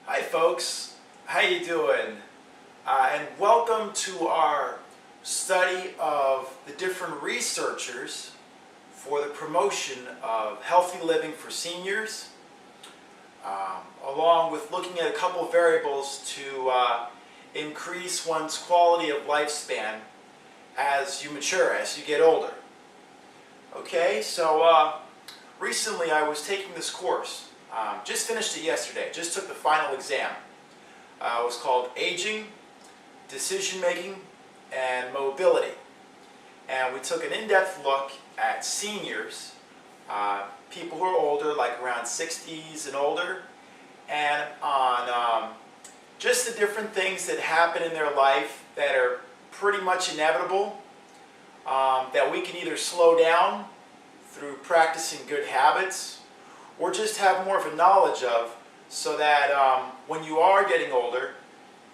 Hi folks, how you doing? And welcome to our study of the different researchers for the promotion of healthy living for seniors, along with looking at a couple of variables to increase one's quality of lifespan as you mature, as you get older. Okay, so recently I was taking this course. Just finished it yesterday, just took the final exam. It was called Aging, Decision Making, and Mobility. And we took an in-depth look at seniors, people who are older, like around 60s and older, and on just the different things that happen in their life that are pretty much inevitable, that we can either slow down through practicing good habits, or just have more of a knowledge of, so that when you are getting older,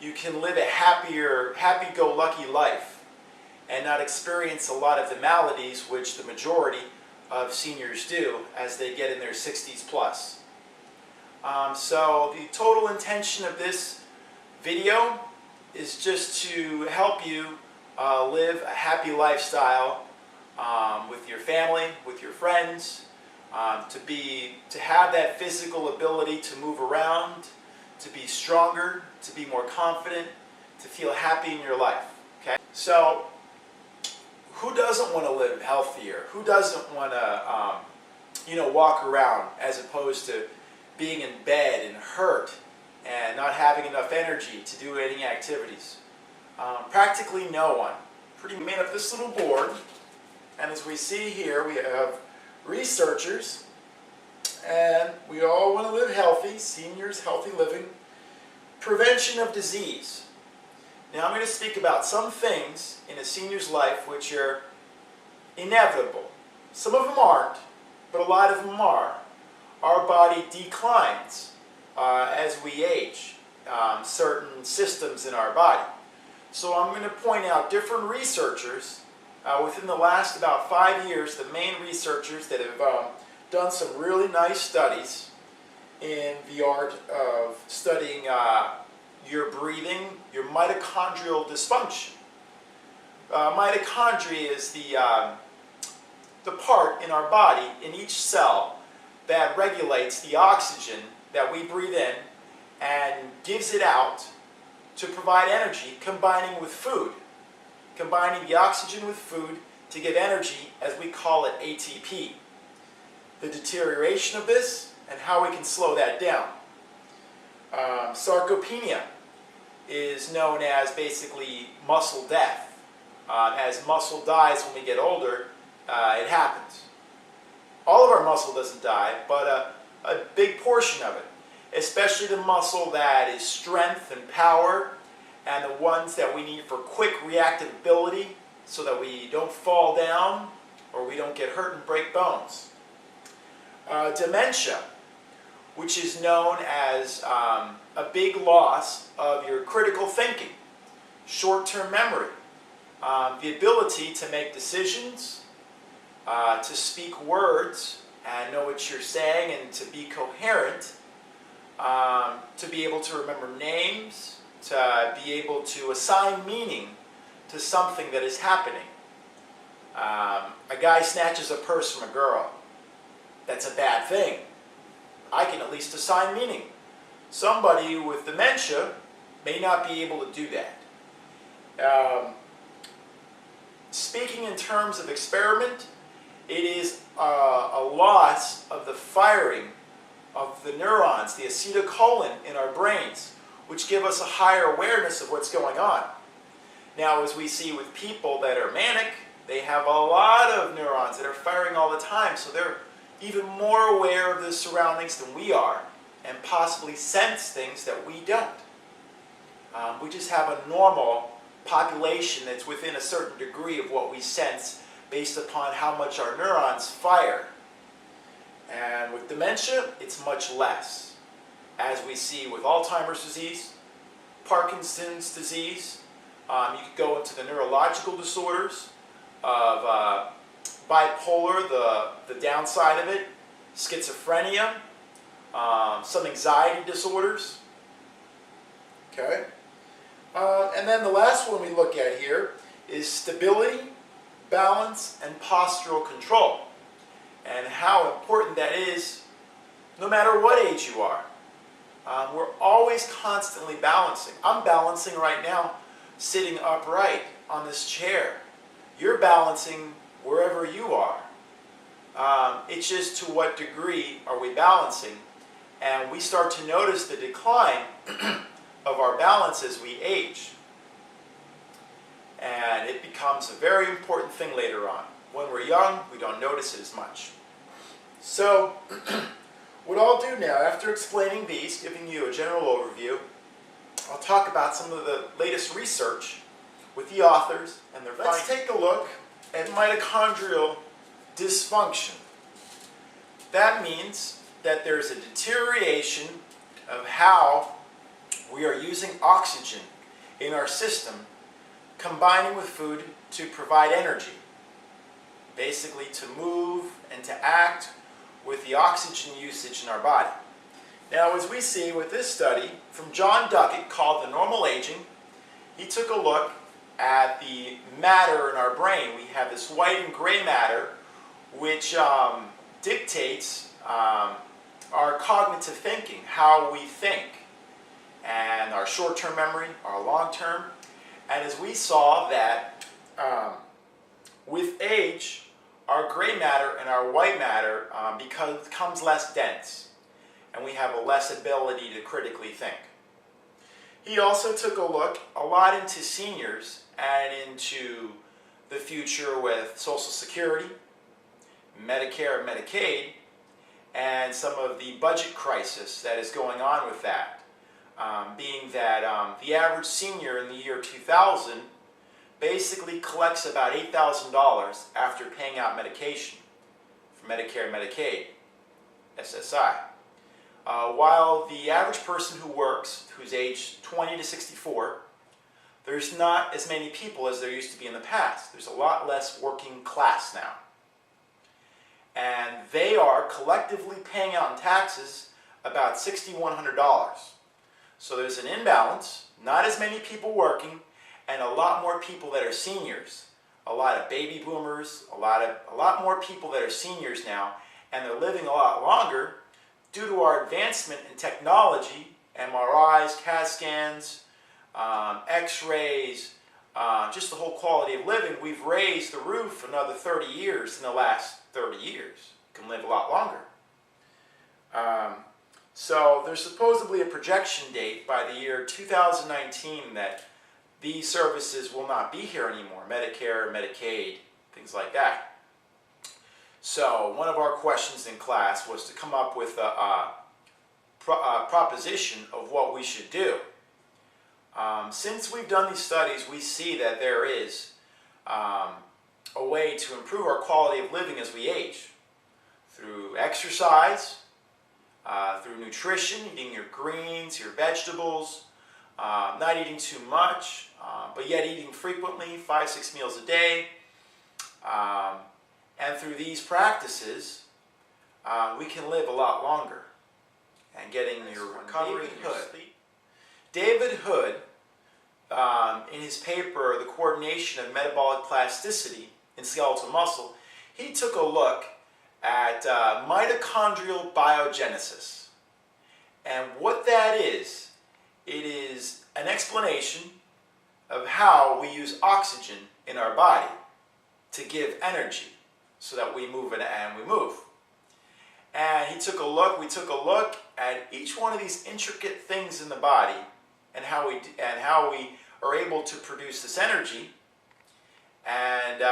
you can live a happier, happy-go-lucky life and not experience a lot of the maladies which the majority of seniors do as they get in their 60s plus. So the total intention of this video is just to help you live a happy lifestyle with your family, with your friends, to have that physical ability to move around, to be stronger, to be more confident, to feel happy in your life. Okay? So, who doesn't want to live healthier? Who doesn't want to, walk around as opposed to being in bed and hurt and not having enough energy to do any activities? Practically no one. We made up this little board, and as we see here, we have researchers, and we all want to live healthy, seniors, healthy living, prevention of disease. Now I'm going to speak about some things in a senior's life which are inevitable. Some of them aren't, but a lot of them are. Our body declines as we age, certain systems in our body. So I'm going to point out different researchers within the last about 5 years, the main researchers that have done some really nice studies in the art of studying your breathing, your mitochondrial dysfunction. Mitochondria is the part in our body, in each cell, that regulates the oxygen that we breathe in and gives it out to provide energy, combining with food. Combining the oxygen with food to give energy, as we call it ATP. The deterioration of this and how we can slow that down. Sarcopenia is known as basically muscle death. As muscle dies when we get older, it happens. All of our muscle doesn't die, but a big portion of it, especially the muscle that is strength and power, and the ones that we need for quick reactive ability so that we don't fall down or we don't get hurt and break bones. Dementia, which is known as a big loss of your critical thinking, short-term memory, the ability to make decisions, to speak words and know what you're saying and to be coherent, to be able to remember names, to be able to assign meaning to something that is happening. A guy snatches a purse from a girl. That's a bad thing. I can at least assign meaning. Somebody with dementia may not be able to do that. Speaking in terms of experiment, it is a loss of the firing of the neurons, the acetylcholine in our brains, which give us a higher awareness of what's going on. Now, as we see with people that are manic, they have a lot of neurons that are firing all the time, so they're even more aware of the surroundings than we are, and possibly sense things that we don't. We just have a normal population that's within a certain degree of what we sense based upon how much our neurons fire. And with dementia, it's much less. As we see with Alzheimer's disease, Parkinson's disease, you could go into the neurological disorders of bipolar, the downside of it, schizophrenia, some anxiety disorders, Okay? And then the last one we look at here is stability, balance, and postural control, and how important that is no matter what age you are. We're always constantly balancing. I'm balancing right now sitting upright on this chair. You're balancing wherever you are. It's just to what degree are we balancing, and we start to notice the decline of our balance as we age. And it becomes a very important thing later on. When we're young, we don't notice it as much. So, what I'll do now, after explaining these, giving you a general overview, I'll talk about some of the latest research with the authors and their findings. Let's take a look at mitochondrial dysfunction. That means that there's a deterioration of how we are using oxygen in our system, combining with food to provide energy. Basically to move and to act with the oxygen usage in our body. Now, as we see with this study from John Duckett called The Normal Aging, he took a look at the matter in our brain. We have this white and gray matter which dictates our cognitive thinking, how we think, and our short-term memory, our long-term. And as we saw that with age, our gray matter and our white matter becomes less dense, and we have a less ability to critically think. He also took a look a lot into seniors and into the future with Social Security, Medicare and Medicaid, and some of the budget crisis that is going on with that. Being that the average senior in the year 2000 basically collects about $8,000 after paying out medication for Medicare and Medicaid, SSI. While the average person who works, who's aged 20 to 64, there's not as many people as there used to be in the past. There's a lot less working class now. And they are collectively paying out in taxes about $6,100. So there's an imbalance, not as many people working, and a lot more people that are seniors. A lot of baby boomers, a lot more people that are seniors now, and they're living a lot longer due to our advancement in technology, MRIs, CAT scans, X-rays, just the whole quality of living. We've raised the roof another 30 years in the last 30 years. You can live a lot longer. So there's supposedly a projection date by the year 2019 that these services will not be here anymore, Medicare, Medicaid, things like that. So one of our questions in class was to come up with a proposition of what we should do. Since we've done these studies, we see that there is a way to improve our quality of living as we age through exercise, through nutrition, eating your greens, your vegetables, not eating too much, but yet eating frequently, 5-6 meals a day. And through these practices, we can live a lot longer and getting your recovery in your sleep. David Hood, in his paper, The Coordination of Metabolic Plasticity in Skeletal Muscle, he took a look at mitochondrial biogenesis. And what that is, it is an explanation of how we use oxygen in our body to give energy so that we move and we move. And we took a look at each one of these intricate things in the body and how we are able to produce this energy and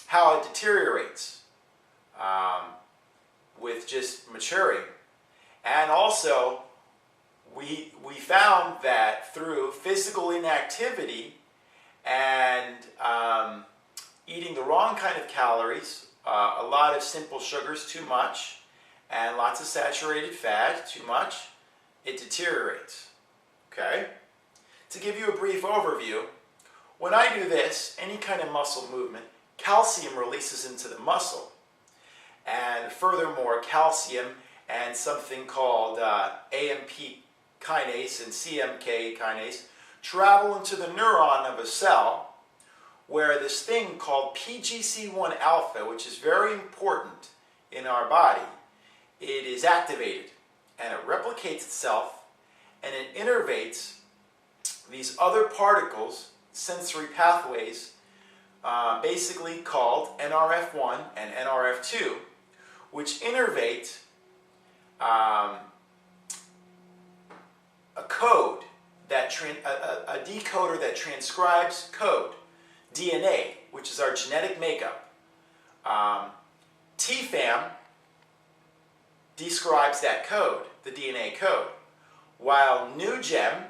how it deteriorates with just maturing. And also, we found that through physical inactivity and eating the wrong kind of calories, a lot of simple sugars too much, and lots of saturated fat too much, it deteriorates. Okay? To give you a brief overview, when I do this, any kind of muscle movement, calcium releases into the muscle. And furthermore, calcium and something called AMP kinase and CMK kinase travel into the neuron of a cell where this thing called PGC1 alpha, which is very important in our body, it is activated and it replicates itself and it innervates these other particles, sensory pathways, basically called NRF1 and NRF2, which innervate a code, a decoder that transcribes code, DNA, which is our genetic makeup. TFAM describes that code, the DNA code, while NuGEM,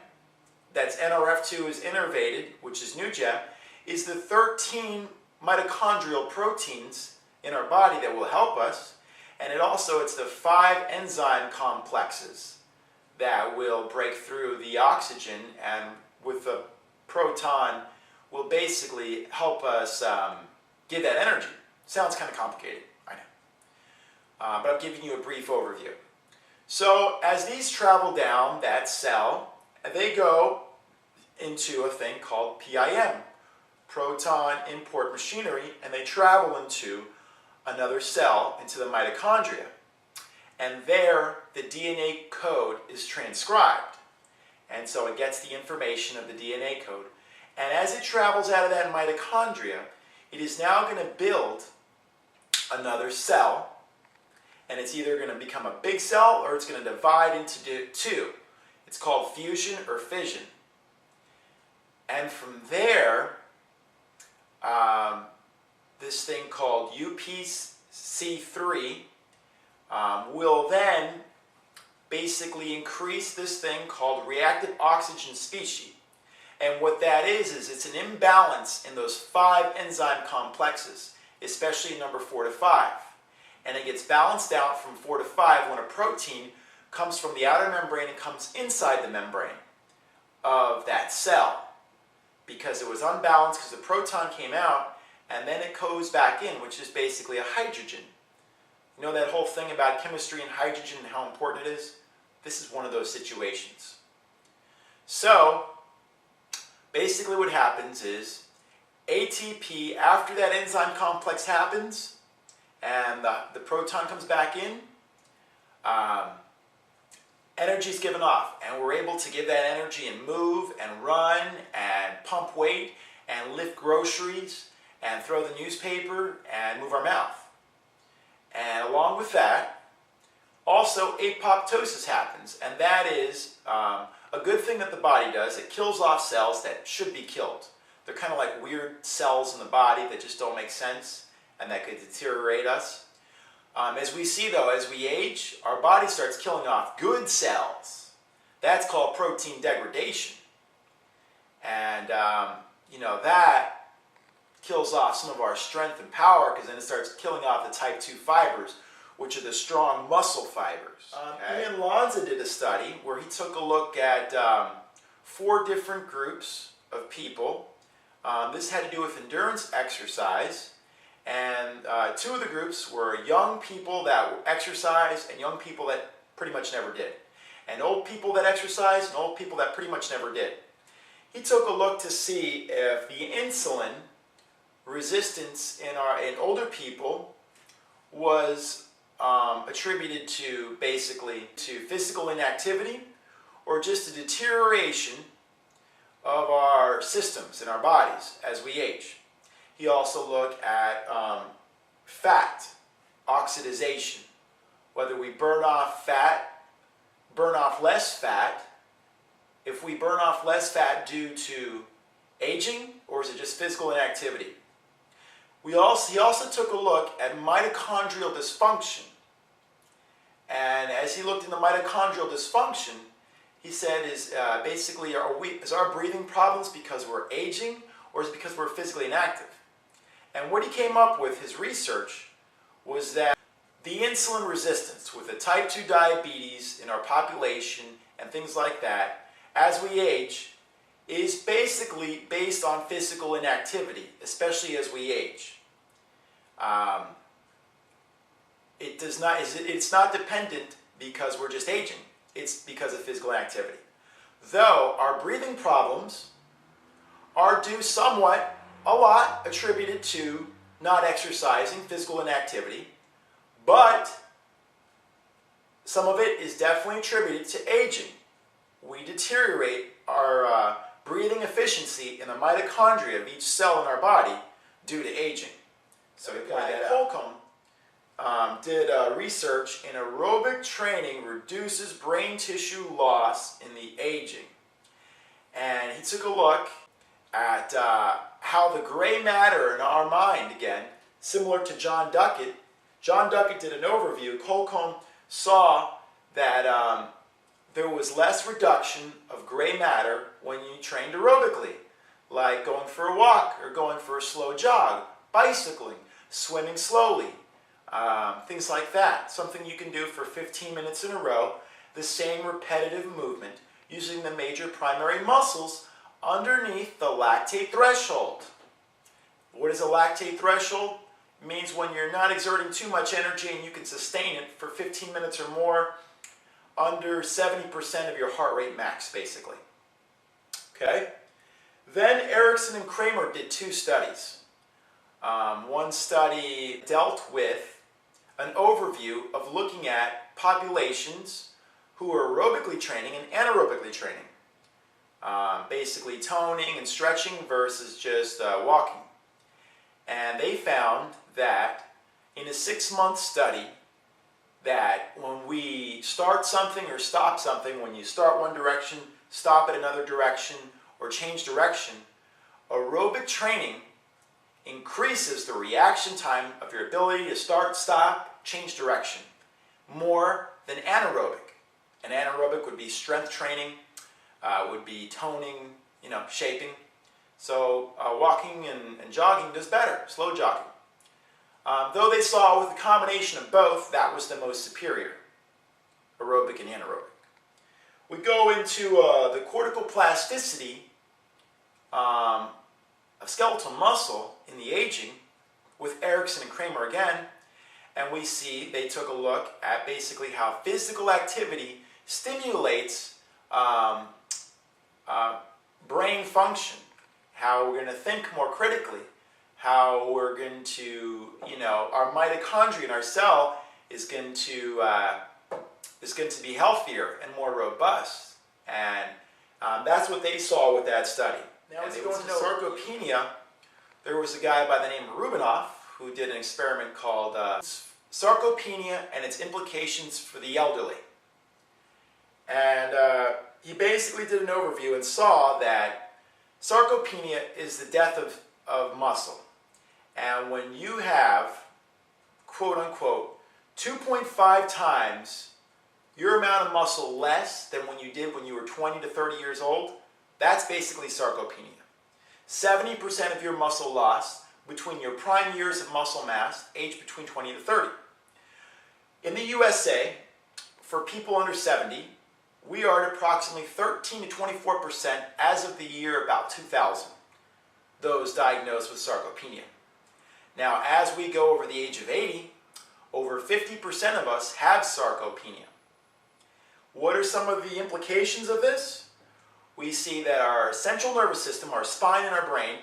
that's NRF2 is innervated, which is NuGEM, is the 13 mitochondrial proteins in our body that will help us, and it's the 5 enzyme complexes that will break through the oxygen and with the proton will basically help us give that energy. Sounds kind of complicated, I know. But I'm giving you a brief overview. So as these travel down that cell, they go into a thing called PIM, proton import machinery, and they travel into another cell, into the mitochondria. And there, the DNA code is transcribed. And so it gets the information of the DNA code. And as it travels out of that mitochondria, it is now going to build another cell. And it's either going to become a big cell or it's going to divide into two. It's called fusion or fission. And from there, this thing called UPC3 will then basically increase this thing called reactive oxygen species. And what that is it's an imbalance in those 5 enzyme complexes, especially number 4 to 5. And it gets balanced out from 4 to 5 when a protein comes from the outer membrane and comes inside the membrane of that cell. Because it was unbalanced because the proton came out and then it goes back in, which is basically a hydrogen. You know that whole thing about chemistry and hydrogen and how important it is? This is one of those situations. So, basically what happens is ATP, after that enzyme complex happens and the proton comes back in, energy is given off, and we're able to give that energy and move and run and pump weight and lift groceries and throw the newspaper and move our mouth. And along with that, also apoptosis happens, and that is a good thing that the body does. It kills off cells that should be killed. They're kind of like weird cells in the body that just don't make sense and that could deteriorate us. As we see though, as we age, our body starts killing off good cells. That's called protein degradation. And that kills off some of our strength and power because then it starts killing off the type 2 fibers, which are the strong muscle fibers. Ian Lanza did a study where he took a look at 4 different groups of people. This had to do with endurance exercise. And 2 of the groups were young people that exercised and young people that pretty much never did. And old people that exercised and old people that pretty much never did. He took a look to see if the insulin resistance in older people was attributed to basically to physical inactivity or just a deterioration of our systems in our bodies as we age. He also looked at fat oxidation, whether we burn off fat, burn off less fat, if we burn off less fat due to aging, or is it just physical inactivity? He also took a look at mitochondrial dysfunction. And as he looked into mitochondrial dysfunction, he said, is our breathing problems because we're aging, or is it because we're physically inactive? And what he came up with, his research, was that the insulin resistance with the type 2 diabetes in our population and things like that, as we age, is basically based on physical inactivity, especially as we age. It's not dependent because we're just aging. it's because of physical activity. Though our breathing problems are due somewhat, a lot, attributed to not exercising, physical inactivity, but some of it is definitely attributed to aging. We deteriorate our breathing efficiency in the mitochondria of each cell in our body due to aging. So Holcomb did research in aerobic training reduces brain tissue loss in the aging. And he took a look at how the gray matter in our mind, again, similar to John Duckett. John Duckett did an overview. Holcomb saw that there was less reduction of gray matter when you trained aerobically, like going for a walk or going for a slow jog, bicycling, swimming slowly, things like that. Something you can do for 15 minutes in a row, the same repetitive movement using the major primary muscles underneath the lactate threshold. What is a lactate threshold? It means when you're not exerting too much energy and you can sustain it for 15 minutes or more, under 70% of your heart rate max, basically. Okay? Then Erickson and Kramer did two studies. One study dealt with an overview of looking at populations who were aerobically training and anaerobically training. Basically toning and stretching versus just walking. And they found that in a 6-month study, that when we start something or stop something, when you start one direction, stop at another direction, or change direction, aerobic training increases the reaction time of your ability to start, stop, change direction more than anaerobic. And anaerobic would be strength training, would be toning, shaping. So walking and jogging does better, slow jogging. Though they saw with the combination of both, that was the most superior, aerobic and anaerobic. We go into the cortical plasticity of skeletal muscle in the aging with Erickson and Kramer again, and we see they took a look at basically how physical activity stimulates brain function, how we're going to think more critically, how we're going to, our mitochondria in our cell is going to be healthier and more robust. And that's what they saw with that study. Now, as we go into sarcopenia, there was a guy by the name of Rubinoff who did an experiment called Sarcopenia and its Implications for the Elderly. And he basically did an overview and saw that sarcopenia is the death of muscle. And when you have, quote unquote, 2.5 times your amount of muscle less than when you did when you were 20 to 30 years old, that's basically sarcopenia. 70% of your muscle loss between your prime years of muscle mass, aged between 20 to 30. In the USA, for people under 70, we are at approximately 13 to 24% as of the year about 2000, those diagnosed with sarcopenia. Now, as we go over the age of 80, over 50% of us have sarcopenia. What are some of the implications of this? We see that our central nervous system, our spine and our brain,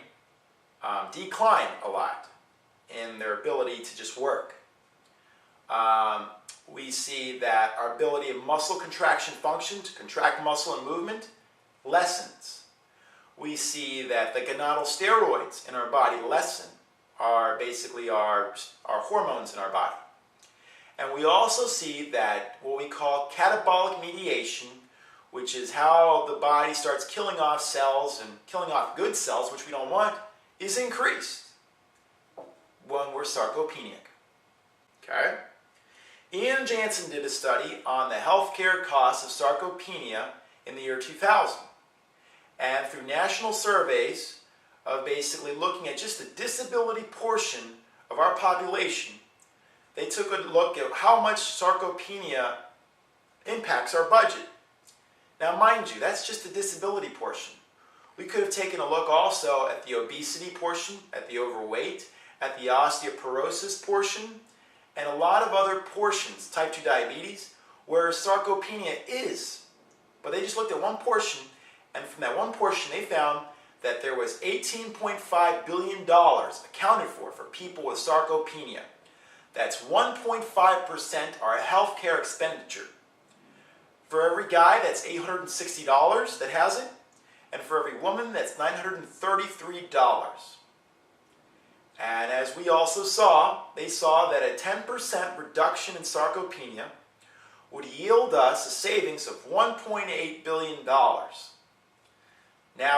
decline a lot in their ability to just work. We see that our ability of muscle contraction function, to contract muscle and movement, lessens. We see that the gonadal steroids in our body lessen, are basically our hormones in our body. And we also see that what we call catabolic mediation, which is how the body starts killing off cells and killing off good cells, which we don't want, is increased when we're sarcopenic. Okay? Ian Jansen did a study on the healthcare costs of sarcopenia in the year 2000. And through national surveys of basically looking at just the disability portion of our population, they took a look at how much sarcopenia impacts our budget. Now, mind you, that's just the disability portion. We could have taken a look also at the obesity portion, at the overweight, at the osteoporosis portion, and a lot of other portions, type 2 diabetes, where sarcopenia is. But they just looked at one portion, and from that one portion they found that there was $18.5 billion accounted for people with sarcopenia. That's 1.5% our healthcare expenditure. For every guy, that's $860 that has it, and for every woman, that's $933. And as we also saw, they saw that a 10% reduction in sarcopenia would yield us a savings of $1.8 billion. Now,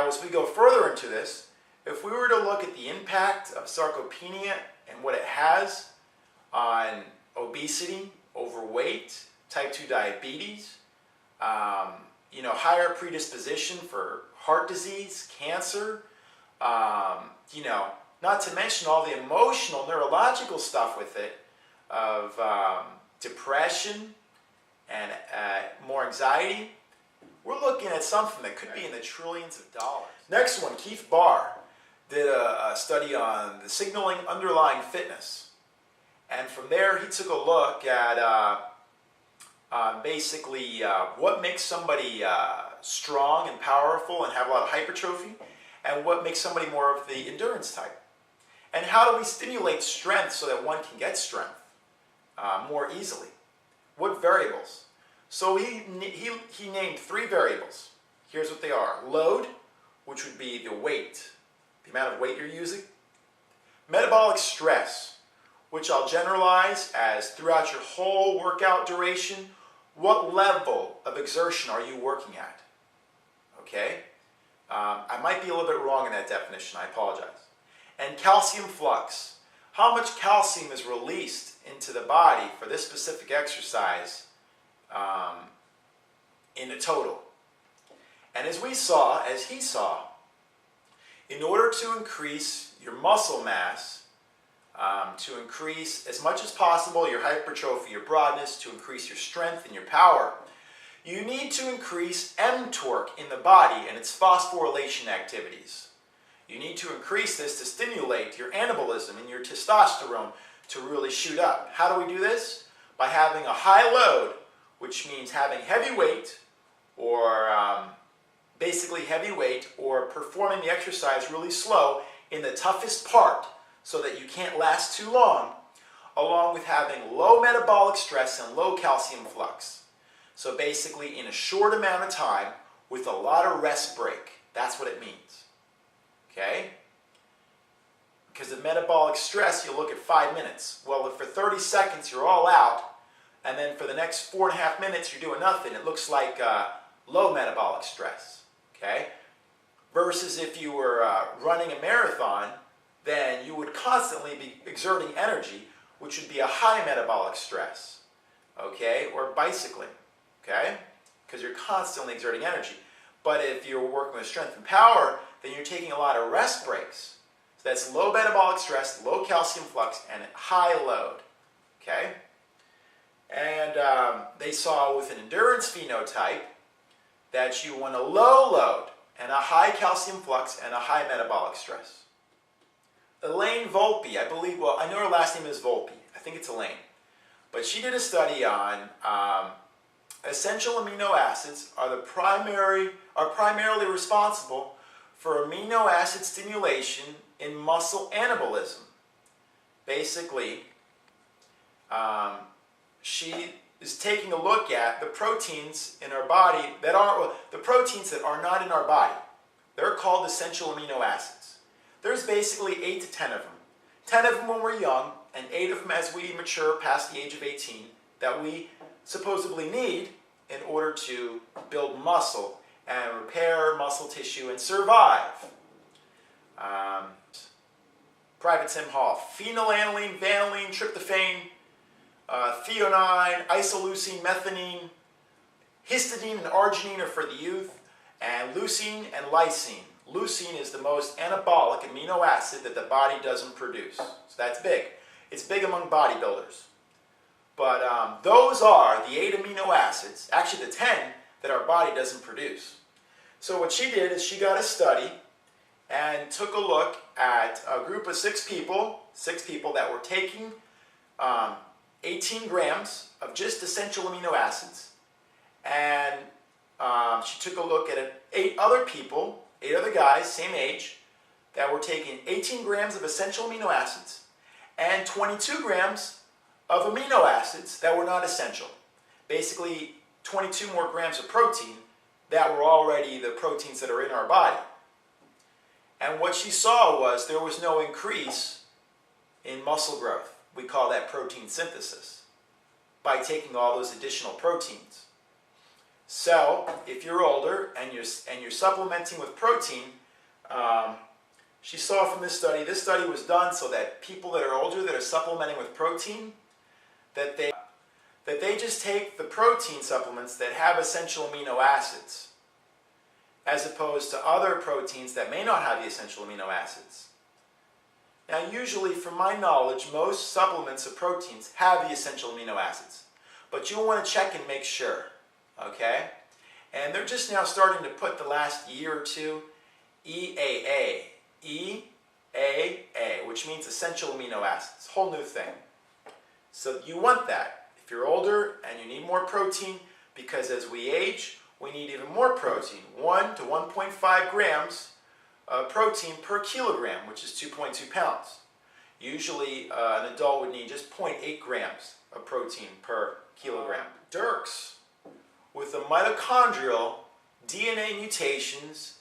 as we go further into this, if we were to look at the impact of sarcopenia and what it has on obesity, overweight, type 2 diabetes, higher predisposition for heart disease, cancer, not to mention all the emotional, neurological stuff with it of depression and more anxiety, we're looking at something that could be in the trillions of dollars. Next one, Keith Barr did a study on the signaling underlying fitness. And from there, he took a look at basically what makes somebody strong and powerful and have a lot of hypertrophy, and what makes somebody more of the endurance type. And how do we stimulate strength so that one can get strength more easily? What variables? So he named 3 variables. Here's what they are. Load, which would be the weight, the amount of weight you're using. Metabolic stress, which I'll generalize as throughout your whole workout duration, what level of exertion are you working at? Okay? I might be a little bit wrong in that definition, I apologize. And calcium flux, how much calcium is released into the body for this specific exercise in a total. And as he saw, in order to increase your muscle mass, to increase as much as possible your hypertrophy, your broadness, to increase your strength and your power, you need to increase mTORC in the body and its phosphorylation activities. You need to increase this to stimulate your anabolism and your testosterone to really shoot up. How do we do this? By having a high load, which means having heavy weight, or basically heavy weight, or performing the exercise really slow in the toughest part so that you can't last too long, along with having low metabolic stress and low calcium flux. So basically in a short amount of time with a lot of rest break. That's what it means. Okay? Because the metabolic stress, you look at 5 minutes. Well, if for 30 seconds you're all out, and then for the next 4.5 minutes you're doing nothing, it looks like low metabolic stress. Okay? Versus if you were running a marathon, then you would constantly be exerting energy, which would be a high metabolic stress. Okay? Or bicycling. Okay? Because you're constantly exerting energy. But if you're working with strength and power, then you're taking a lot of rest breaks. So that's low metabolic stress, low calcium flux, and high load. Okay? And they saw with an endurance phenotype that you want a low load and a high calcium flux and a high metabolic stress. Elaine Volpe, I believe, well, I know her last name is Volpe. I think it's Elaine. But she did a study on essential amino acids are primarily responsible for amino acid stimulation in muscle anabolism. Basically, she is taking a look at the proteins in our body that are not in our body. They're called essential amino acids. There's basically 8 to 10 of them. 10 of them when we're young, and 8 of them as we mature past the age of 18 that we supposedly need in order to build muscle and repair muscle tissue and survive. Private Tim Hall, phenylalanine, vanillin, tryptophan, threonine, isoleucine, methionine, histidine and arginine are for the youth, and leucine and lysine. Leucine is the most anabolic amino acid that the body doesn't produce. So that's big. It's big among bodybuilders. But those are the 8 amino acids, actually the 10, that our body doesn't produce. So what she did is she got a study and took a look at a group of 6 people that were taking 18 grams of just essential amino acids, and she took a look at 8 other people, 8 other guys, same age, that were taking 18 grams of essential amino acids and 22 grams of amino acids that were not essential. Basically, 22 more grams of protein that were already the proteins that are in our body. And what she saw was there was no increase in muscle growth. We call that protein synthesis, by taking all those additional proteins. So, if you're older and you're supplementing with protein, she saw from this study was done so that people that are older that are supplementing with protein, that they just take the protein supplements that have essential amino acids, as opposed to other proteins that may not have the essential amino acids. Now, usually, from my knowledge, most supplements of proteins have the essential amino acids, but you'll want to check and make sure, okay? And they're just now starting to put the last year or two EAA, which means essential amino acids, whole new thing. So you want that if you're older and you need more protein, because as we age, we need even more protein, 1 to 1.5 grams of protein per kilogram, which is 2.2 pounds. Usually an adult would need just 0.8 grams of protein per kilogram. Dirks with the mitochondrial DNA mutations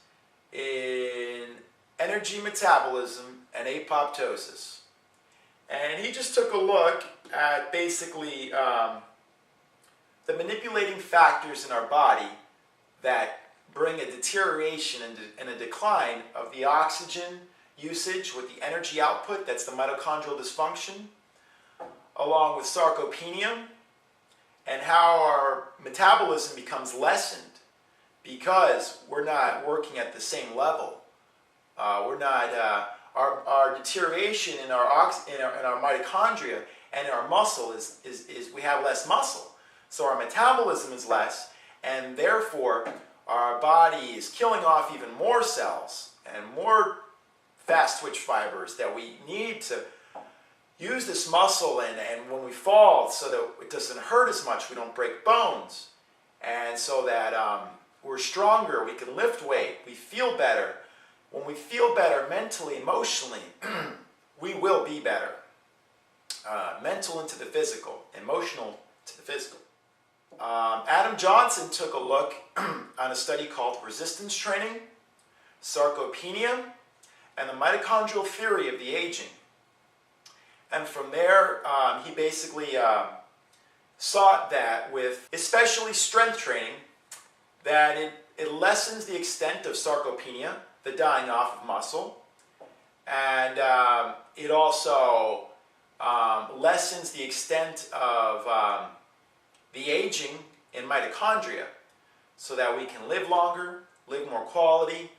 in energy metabolism and apoptosis. And he just took a look at basically the manipulating factors in our body that bring a deterioration and a decline of the oxygen usage with the energy output, that's the mitochondrial dysfunction, along with sarcopenia, and how our metabolism becomes lessened because we're not working at the same level. Our deterioration in our mitochondria and in our muscle is we have less muscle. So our metabolism is less, and therefore our body is killing off even more cells and more fast twitch fibers that we need to use this muscle and when we fall, so that it doesn't hurt as much, we don't break bones, and so that we're stronger, we can lift weight, we feel better. When we feel better mentally, emotionally, we will be better. Mental into the physical, emotional to the physical. Adam Johnson took a look on a study called Resistance Training, Sarcopenia, and the Mitochondrial Theory of the Aging. And from there, he basically sought that with especially strength training, that it lessens the extent of sarcopenia, the dying off of muscle, and it also lessens the extent of the aging in mitochondria, so that we can live longer, live more quality,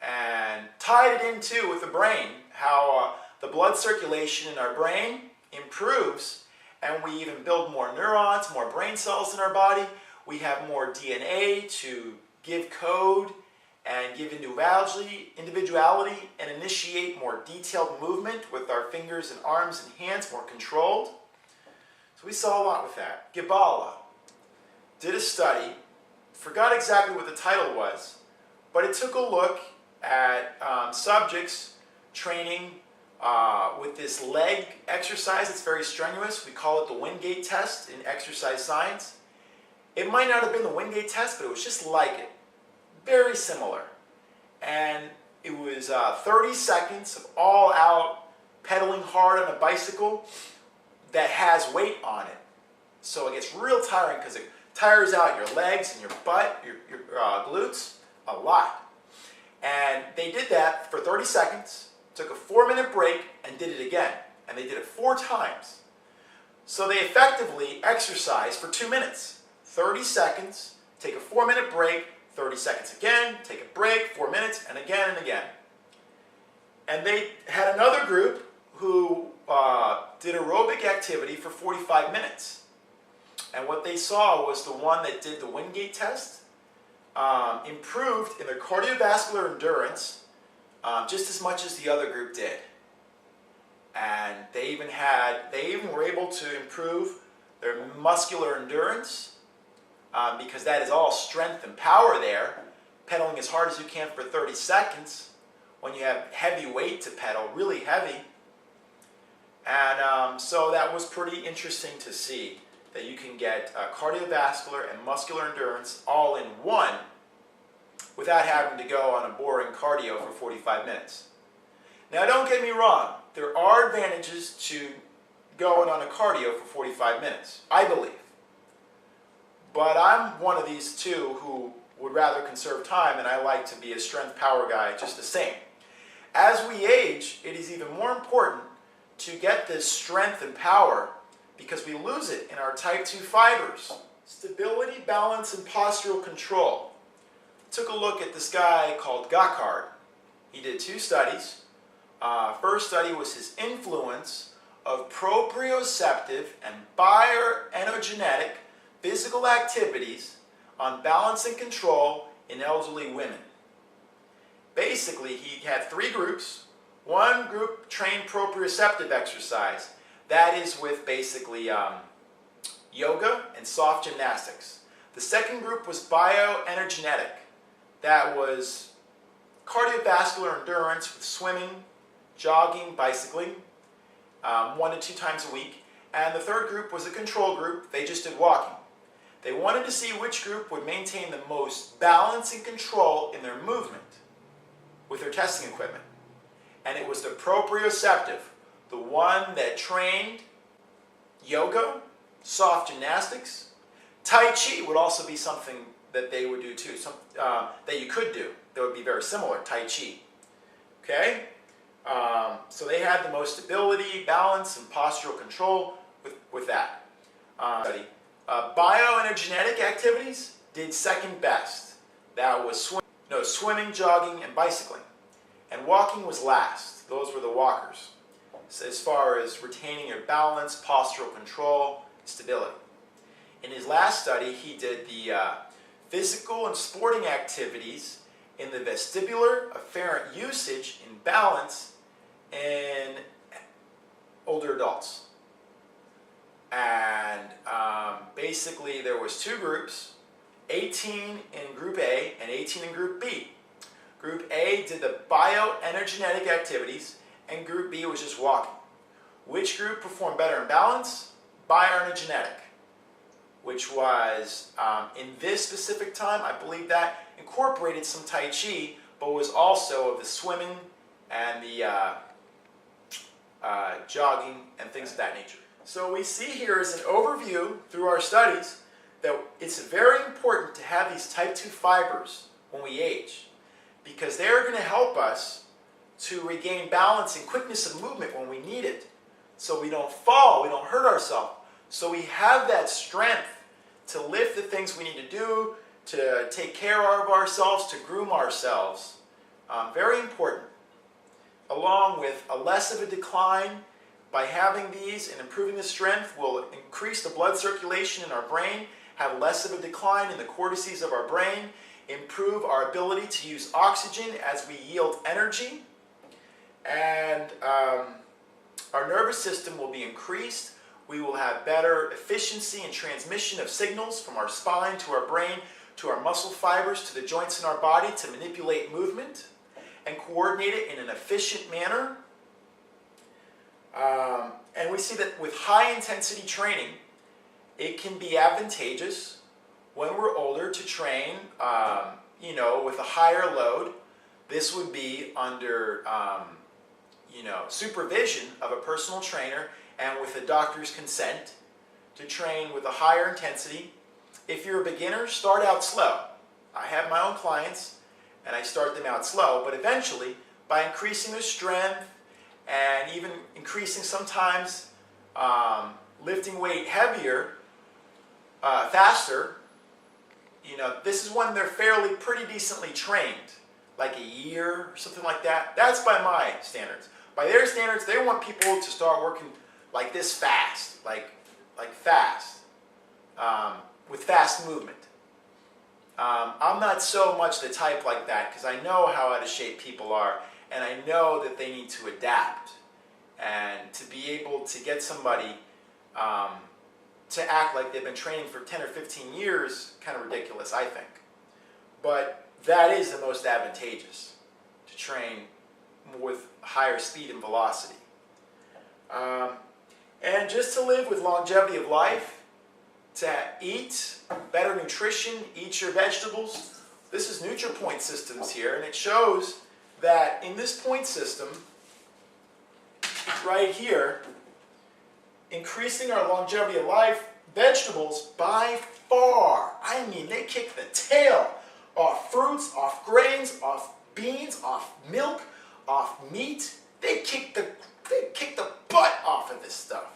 and tied it into with the brain, how the blood circulation in our brain improves, and we even build more neurons, more brain cells in our body. We have more DNA to give code and give individuality and initiate more detailed movement with our fingers and arms and hands, more controlled. So we saw a lot with that. Gibala did a study, forgot exactly what the title was, but it took a look at subjects training with this leg exercise. It's very strenuous. We call it the Wingate test in exercise science. It might not have been the Wingate test, but it was just like it. Very similar. And it was 30 seconds of all out pedaling hard on a bicycle that has weight on it. So it gets real tiring because it tires out your legs and your butt, your glutes, a lot. And they did that for 30 seconds, took a 4-minute break, and did it again. And they did it 4 times. So they effectively exercised for 2 minutes. 30 seconds, take a 4-minute break, 30 seconds again, take a break, 4 minutes, and again and again. And they had another group who did aerobic activity for 45 minutes. And what they saw was the one that did the Wingate test improved in their cardiovascular endurance just as much as the other group did. And they even were able to improve their muscular endurance, because that is all strength and power there, pedaling as hard as you can for 30 seconds when you have heavy weight to pedal, really heavy. And so that was pretty interesting to see that you can get cardiovascular and muscular endurance all in one without having to go on a boring cardio for 45 minutes. Now don't get me wrong, there are advantages to going on a cardio for 45 minutes, I believe. But I'm one of these two who would rather conserve time, and I like to be a strength power guy just the same. As we age, it is even more important to get this strength and power because we lose it in our type 2 fibers. Stability, balance, and postural control. Took a look at this guy called Gotthard. He did 2 studies. First study was his influence of proprioceptive and bioenergetic physical activities on balance and control in elderly women. Basically, he had 3 groups. One group trained proprioceptive exercise. That is with basically yoga and soft gymnastics. The second group was bioenergetic. That was cardiovascular endurance with swimming, jogging, bicycling, 1 to 2 times a week. And the third group was a control group. They just did walking. They wanted to see which group would maintain the most balance and control in their movement with their testing equipment. And it was the proprioceptive, the one that trained yoga, soft gymnastics. Tai Chi would also be something that they would do too, that you could do that would be very similar, Tai Chi. Okay? So they had the most stability, balance, and postural control with that study. Bioenergetic activities did second best. That was swimming, jogging, and bicycling. And walking was last. Those were the walkers. So as far as retaining your balance, postural control, stability. In his last study, he did the physical and sporting activities in the vestibular afferent usage in balance in older adults. And basically there was 2 groups, 18 in group A and 18 in group B. Group A did the bioenergetic activities and group B was just walking. Which group performed better in balance? Bioenergetic, which was, in this specific time, I believe that incorporated some Tai Chi, but was also the swimming and the jogging and things of that nature. So we see here as an overview through our studies that it's very important to have these type 2 fibers when we age, because they're going to help us to regain balance and quickness of movement when we need it, so we don't fall, we don't hurt ourselves, so we have that strength to lift the things we need to do, to take care of ourselves, to groom ourselves. Very important. Along with a less of a decline. By having these and improving the strength, will increase the blood circulation in our brain, have less of a decline in the cortices of our brain, improve our ability to use oxygen as we yield energy, and our nervous system will be increased. We will have better efficiency in transmission of signals from our spine to our brain, to our muscle fibers, to the joints in our body to manipulate movement and coordinate it in an efficient manner. And we see that with high intensity training, it can be advantageous when we're older to train, with a higher load. This would be under, supervision of a personal trainer and with a doctor's consent to train with a higher intensity. If you're a beginner, start out slow. I have my own clients and I start them out slow, but eventually by increasing their strength and even increasing sometimes lifting weight heavier, faster, this is when they're pretty decently trained, like a year or something like that. That's by my standards. By their standards, they want people to start working like this fast, like fast, with fast movement. I'm not so much the type like that because I know how out of shape people are and I know that they need to adapt. And to be able to get somebody to act like they've been training for 10 or 15 years, kind of ridiculous, I think. But that is the most advantageous, to train with higher speed and velocity. And just to live with longevity of life, to eat better nutrition, eat your vegetables. This is NutriPoint Systems here, and it shows that in this point system, right here, increasing our longevity of life, vegetables by far, I mean, they kick the tail off fruits, off grains, off beans, off milk, off meat. They kick the butt off of this stuff.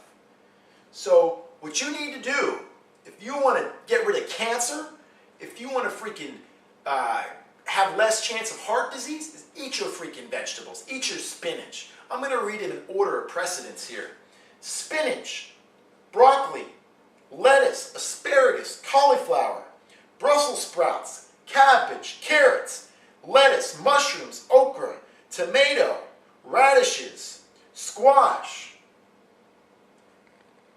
So what you need to do, if you want to get rid of cancer, if you want to freaking have less chance of heart disease, is eat your freaking vegetables. Eat your spinach. I'm going to read it in order of precedence here. Spinach, broccoli, lettuce, asparagus, cauliflower, Brussels sprouts, cabbage, carrots, lettuce, mushrooms, okra, tomato, radishes, squash,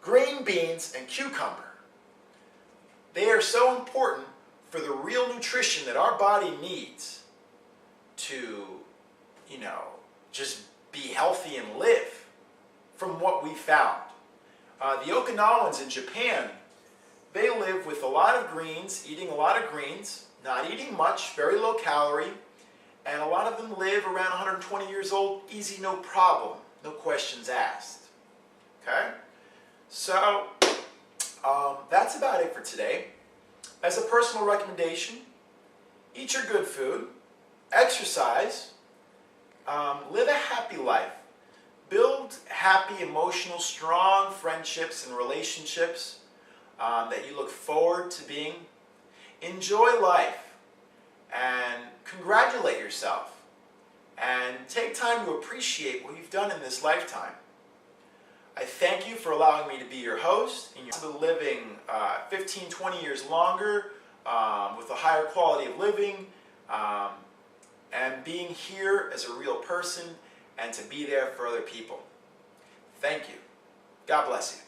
green beans, and cucumber. They are so important for the real nutrition that our body needs to, just be healthy and live, from what we found. The Okinawans in Japan, they live with a lot of greens, eating a lot of greens, not eating much, very low calorie, and a lot of them live around 120 years old, easy, no problem, no questions asked. Okay? So, that's about it for today. As a personal recommendation, eat your good food, exercise, live a happy life, build happy, emotional, strong friendships and relationships that you look forward to being. Enjoy life and congratulate yourself and take time to appreciate what you've done in this lifetime. I thank you for allowing me to be your host and you're living 15, 20 years longer with a higher quality of living and being here as a real person and to be there for other people. Thank you. God bless you.